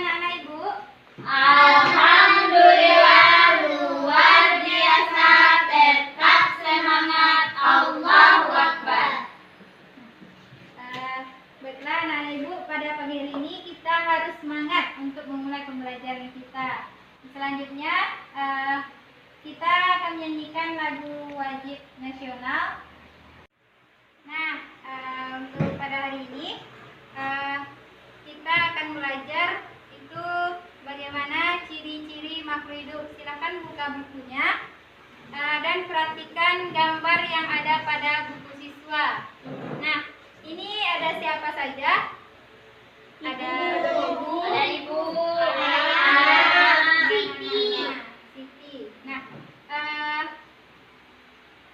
anak-anak Ibu? Alhamdulillah, luar biasa, tetap semangat, Allahu Akbar. Baiklah anak-anak Ibu, pada pagi hari ini kita harus semangat untuk memulai pembelajaran kita. Selanjutnya kita akan menyanyikan lagu wajib nasional. Nah, untuk pada hari ini kita akan belajar itu bagaimana ciri-ciri makhluk hidup. Silakan buka bukunya dan perhatikan gambar yang ada pada buku siswa. Nah, ini ada siapa saja? Ada ibu, Siti. Nah,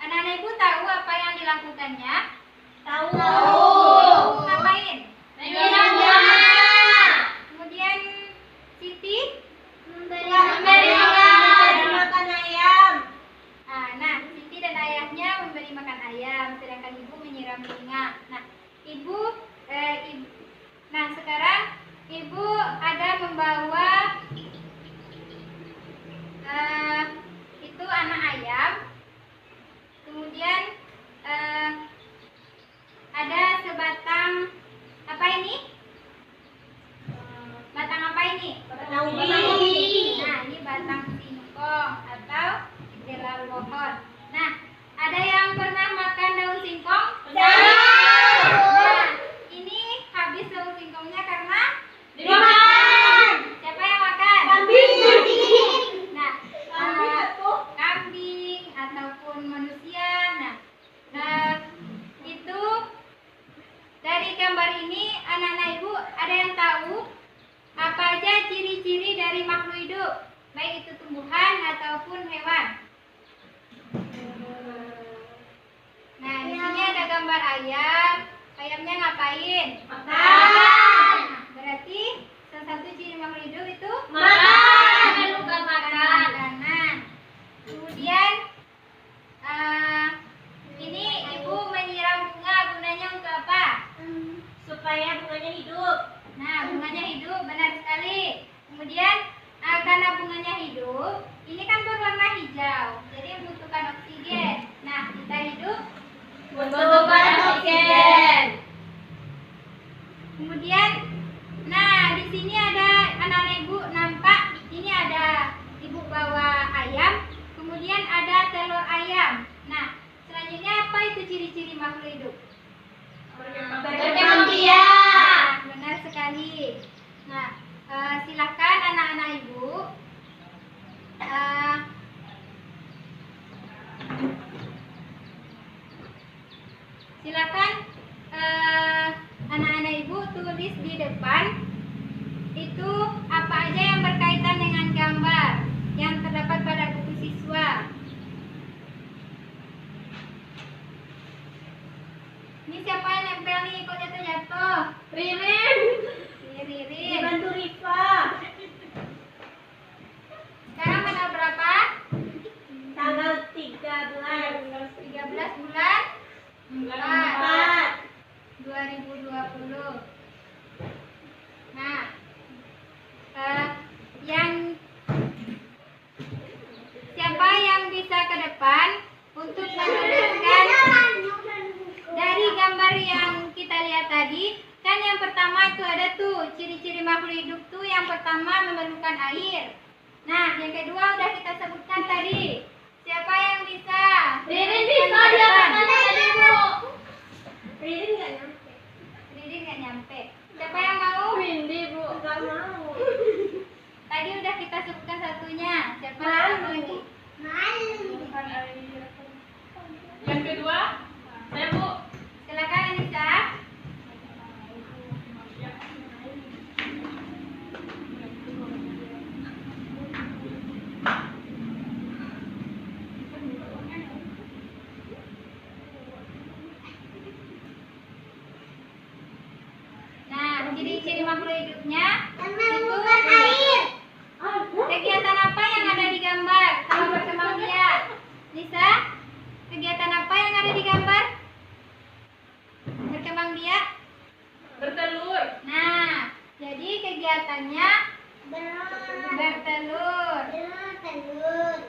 anak-anak Ibu tahu apa yang dilakukannya? Tahu. Ibu ngapain? Menyiram bunga. Kemudian Siti Memberi makan ayam. Nah, Siti dan ayahnya memberi makan ayam, sedangkan ibu menyiram bunga. Nah, sekarang ibu ada membawa itu anak ayam. Kemudian ada sebatang apa ini? Batang apa ini? Batang ubi. Nah, ini batang singkong atau gelar pohon. Nah, ada yang pernah makan daun singkong? Nah, ini habis daun singkongnya karena Dimakan. siapa yang makan? Kambing. Nah, kambing ataupun manusia. Nah, itu dari gambar ini anak-anak Ibu ada yang tahu apa aja ciri-ciri dari makhluk hidup, baik itu tumbuhan ataupun hewan. Nah, di sini ada gambar ayam. Ayamnya ngapain? Makan. Berarti salah satu ciri makhluk hidup itu Makan. Bukan makan. makanan. Kemudian ini ibu menyiram bunga, gunanya untuk apa? Supaya bunganya hidup. Nah, bunganya hidup, benar sekali. Kemudian karena bunganya hidup, ini kan berwarna hijau, jadi membutuhkan oksigen. Nah, kita hidup Membutuhkan oksigen. Kemudian, nah di sini ada anak-anak Ibu nampak, ini ada ibu bawa ayam, kemudian ada telur ayam. Nah, selanjutnya apa itu ciri-ciri makhluk hidup? Berkembang biak. Nah, benar sekali. Nah, silakan anak-anak Ibu silakan anak-anak Ibu tulis di depan itu apa aja yang berkaitan dengan gambar yang terdapat pada buku siswa. Ini siapa yang nempel nih kok jatuh-jatuh? Ririn. Ririn. Dibantu Rifa. Sekarang tanggal berapa? Tanggal 13. 13 bulan 4. 2020. Nah, siapa yang bisa ke depan untuk menuliskan dari gambar yang kita lihat tadi? Kan yang pertama itu ada tuh ciri-ciri makhluk hidup tuh, yang pertama memerlukan air. Nah, yang kedua udah kita sebutkan tadi. Siapa yang bisa? Ririn bisa, dia mana tadi, Bu? Ririn nggak nyampe. Ririn nggak nyampe. Siapa yang mau? Windy, Bu. Nggak mau. Tadi udah kita sebutkan satunya. Siapa lagi? Yang kedua, saya, Bu. Silakan Anissa. Nah, ciri-ciri makhluk hidupnya itu kegiatan apa yang ada di gambar sama berkembang biak? Nisa, kegiatan apa yang ada di gambar? Berkembang biak? Bertelur. Nah, jadi kegiatannya Bertelur. Bertelur.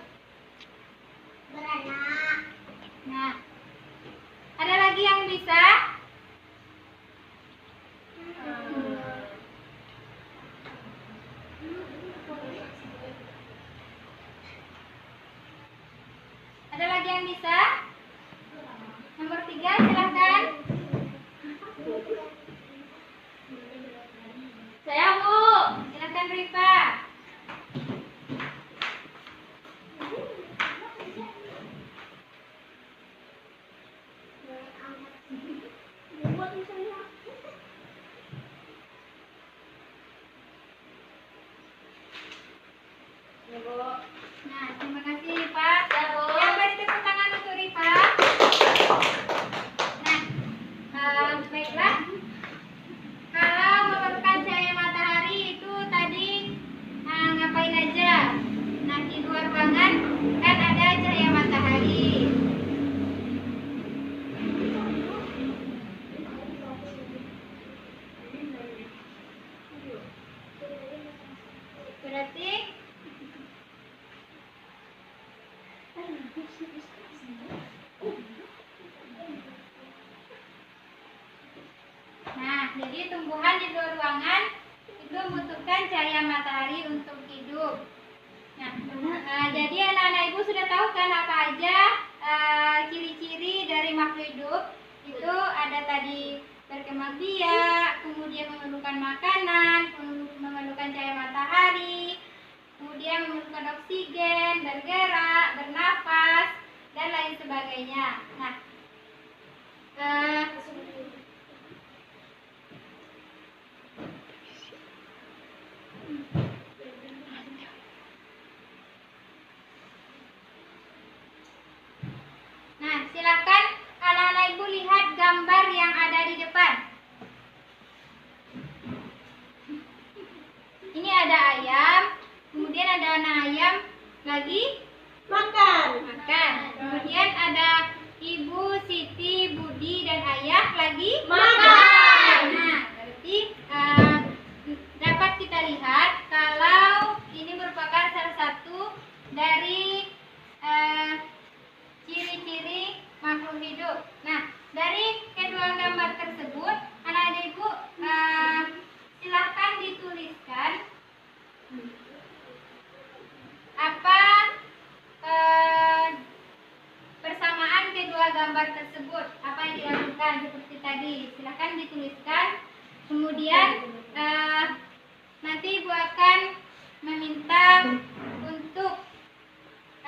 Beranak. Nah, ada lagi yang bisa? Ada lagi yang bisa? Nomor 3, silahkan. Saya, Bu. Silahkan Rifa. Ya, Bu. Nah, terima kasih Rifa. Ya, Bu. Yang beri tepuk tangan untuk Rifa. Nah, baiklah. Kalau memerlukan cahaya matahari itu tadi ngapain aja? Nah, di luar ruangan kan ada cahaya matahari. Berarti nah, jadi tumbuhan di luar ruangan itu membutuhkan cahaya matahari untuk hidup. Nah, jadi anak-anak ibu sudah tahu kan apa aja ciri-ciri dari makhluk hidup? Itu ada tadi berkembang biak, kemudian memerlukan makanan, memerlukan cahaya matahari, kemudian memerlukan oksigen, bergerak, bernafas, dan lain sebagainya. Nah, silakan anak-anak ibu lihat gambar yang ada di depan. Ini ada ayam, kemudian ada anak ayam lagi Makan. makan. Kemudian ada Ibu, Siti, Budi, dan Ayah lagi Makan. Nah, berarti dapat kita lihat kalau ini merupakan salah satu dari ciri-ciri makhluk hidup. Nah, dari kedua gambar tersebut, anak-anak ibu silahkan dituliskan apa persamaan kedua gambar tersebut, apa yang dilakukan seperti tadi. Silahkan dituliskan. Kemudian nanti ibu akan meminta untuk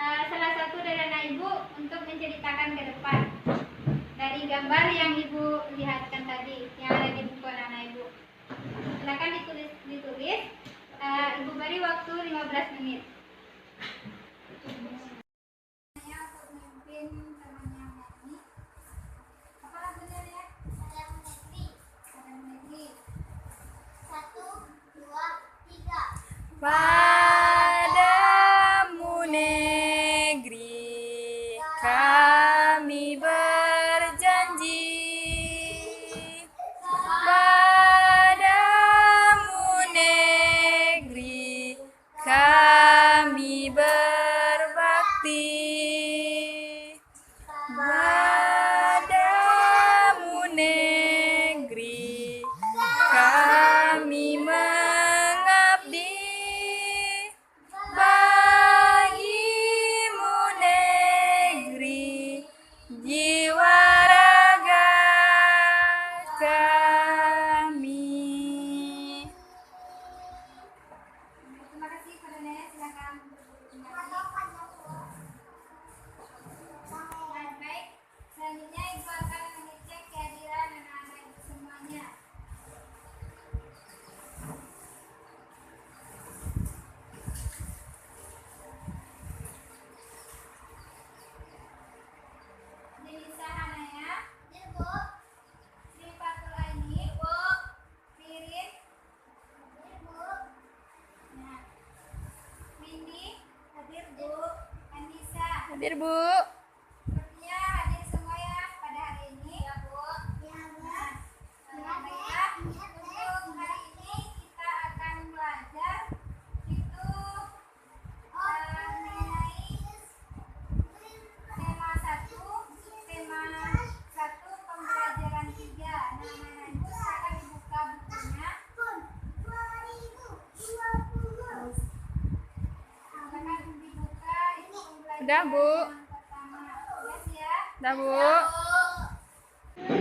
salah satu dari anak ibu untuk menceritakan ke depan dari gambar yang ibu lihatkan tadi yang ada di buku anak ibu. Silakan ditulis. Ibu beri waktu 15 menit. Untuk memimpin temannya menyanyi. Apa lagunya ya? Sayang negeri. Sayang negeri. 1, 2, 3. Padamu negeri kami berjanji, padamu negeri kami berbakti, padamu negeri kami mengabdi, bagimu negeri jiwa raga kami. Terima kasih kepada Nenek. Silakan untuk menyanyi. Baik, selanjutnya ibu akan mengecek kehadiran anak-anak ibu semuanya. Denisa Hanaya, Ibu. Srifatul Aini, Ririn, Ibu. nah, Windy, hadir Bu, Anissa, Hadir Bu. sepertinya hadir semua ya pada hari ini. Ya Bu. Ya, Bu. Baiklah, untuk hari ini kita akan belajar Dah, Bu. Ya. Dah, Bu.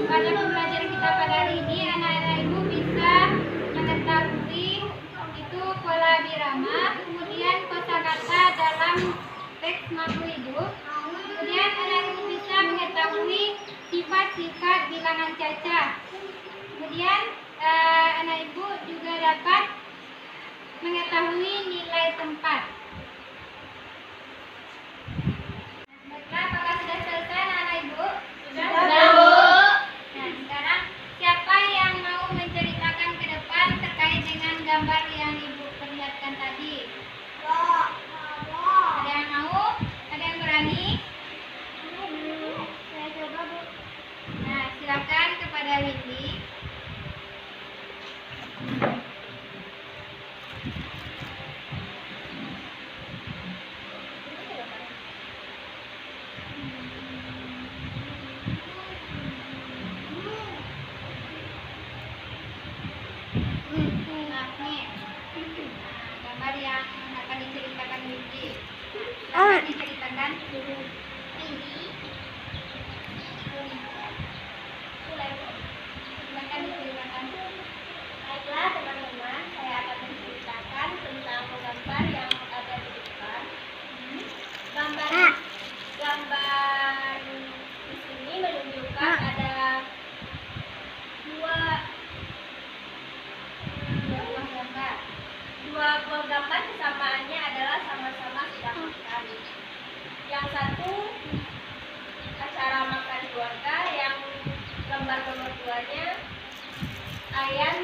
Pada pembelajaran kita pada hari ini, anak-anak ibu bisa mengetahui itu pola birama, kemudian kosakata dalam teks makhluk hidup. Kemudian anak ibu bisa mengetahui sifat-sifat bilangan cacah. Kemudian anak ibu juga dapat mengetahui nilai tempat. Baiklah, apakah sudah selesai anak ibu? Sudah, Bu. Nah, sekarang siapa yang mau menceritakan ke depan terkait dengan gambar yang ibu perlihatkan tadi? Ada yang mau? Ada yang berani? Saya coba, Bu. Nah, silakan kepada Windy. Nah, nih. Gambar yang akan diceritakan Windy. Silakan diceritakan. Windy. Silakan diceritakan. Baiklah teman-teman, saya akan menceritakan tentang gambar yang ada di depan. Gambar di sini menunjukkan ada dua Buah gambar. buah gambar, kesamaannya adalah sama-sama sedang makan. Yang satu acara makan keluarga, yang gambar nomor 2-nya Ayan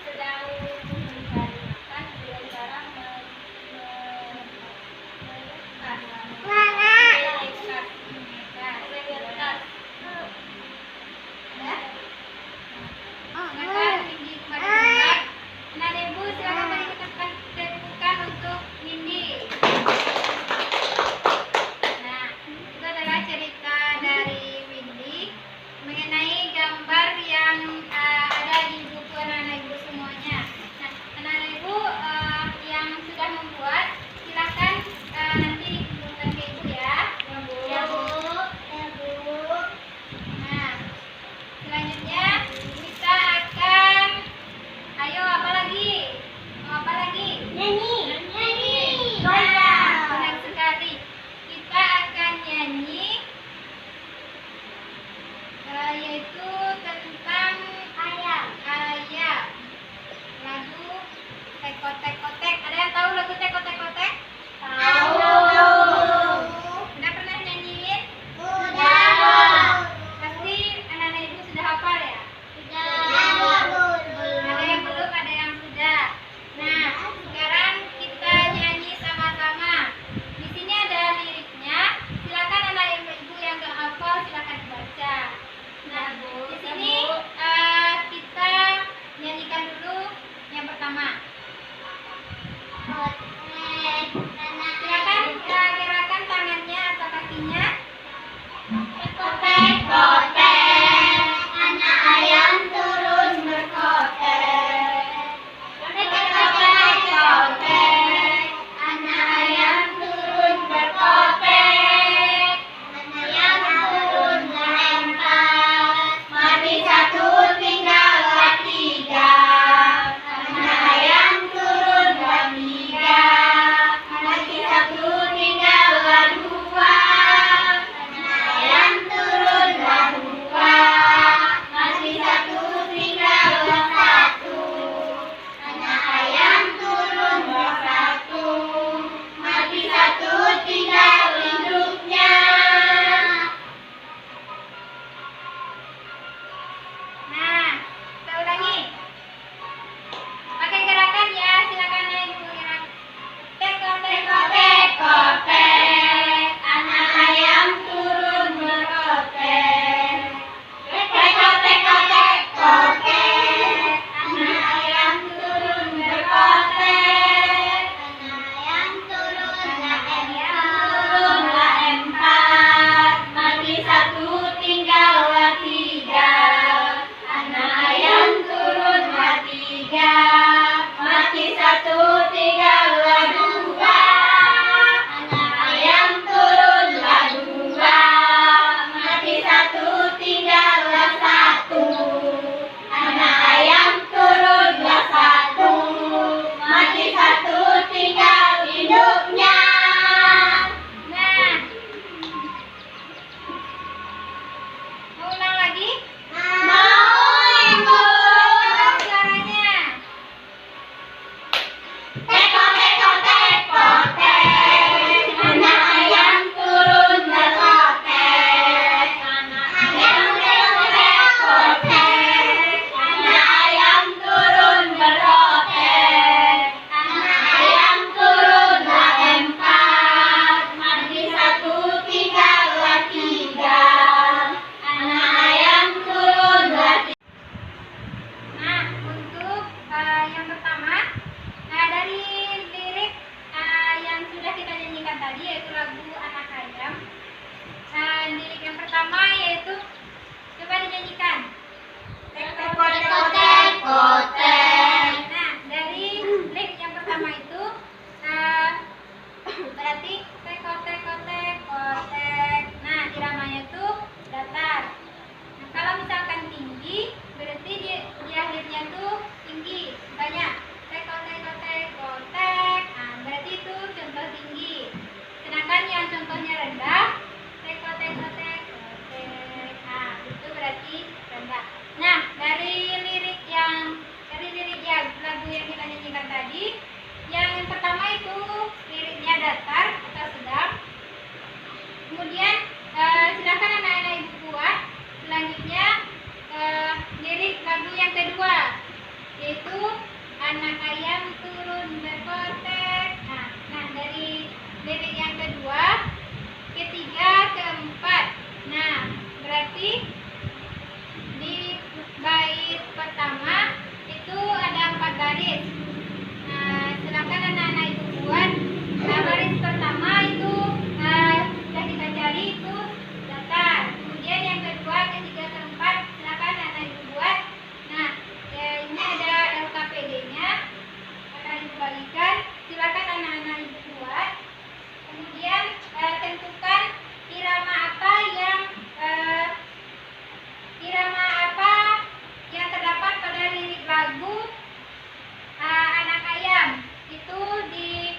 sedang mencari makan dengan cara mengekas. Silakan Windy kepada tempat. Nah, ibu silakan beri tepukan untuk Windy. Nah, itu adalah cerita dari Windy mengenai gambar yang ada di buku anak-anak ibu semua. satu tinggal induknya. Nah, mau ulang lagi? Mau, Ibu. Sekarang suaranya. Teko, teko, teko, tek. Anak ayam turun berkotek. Anak ayam turun berkotek. Anak ayam turun berkotek. Anak ayam turunlah empat. Mati satu tinggallah tiga. Anak ayam turunlah tiga. Nah, untuk yang pertama, dari lirik yang sudah kita nyanyikan tadi yaitu lagu Anak Ayam. Lirik yang pertama yaitu coba dinyanyikan. Teko, teko, teko, tek. Nah, dari lirik yang pertama itu berarti teko teko teko tek. Nah, iramanya itu datar. Nah, kalau misalkan tinggi, berarti di akhirnya tuh tinggi banyak. Teko teko teko tek. Nah, berarti itu contoh tinggi. Sedangkan yang contohnya rendah, teko teko teko tek. Nah, itu berarti rendah. Nah, dari lirik lagu yang kita nyanyikan tadi, yang pertama itu liriknya datar atau sedang. Kemudian silakan anak-anak ibu buat. Selanjutnya lirik lagu yang kedua yaitu anak ayam turun berkotek. Nah, dari lirik yang kedua, ketiga, keempat. Nah, berarti di bait pertama itu ada 4 baris. Nah, silakan anak-anak ibu buat. Baris pertama itu sudah kita cari itu datar. Kemudian yang kedua, ketiga, keempat, silakan anak ibu buat. Nah, ini ada LKPD-nya akan ibu bagikan. Silakan anak-anak ibu buat. Kemudian tentukan irama apa yang terdapat pada lirik lagu Anak Ayam. Itu di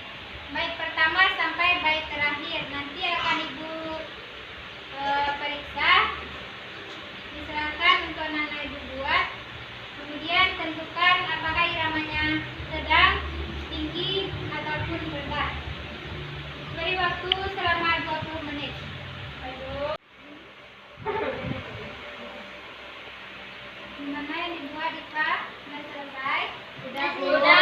bait pertama sampai bait terakhir. Nanti akan ibu periksa. Silakan untuk anak-anak ibu buat. Kemudian tentukan apakah iramanya sedang, tinggi, ataupun rendah. Beri waktu selama 20 menit. Aduh. Gimana yang dibuat, Ipa? Sudah selesai? Sudah.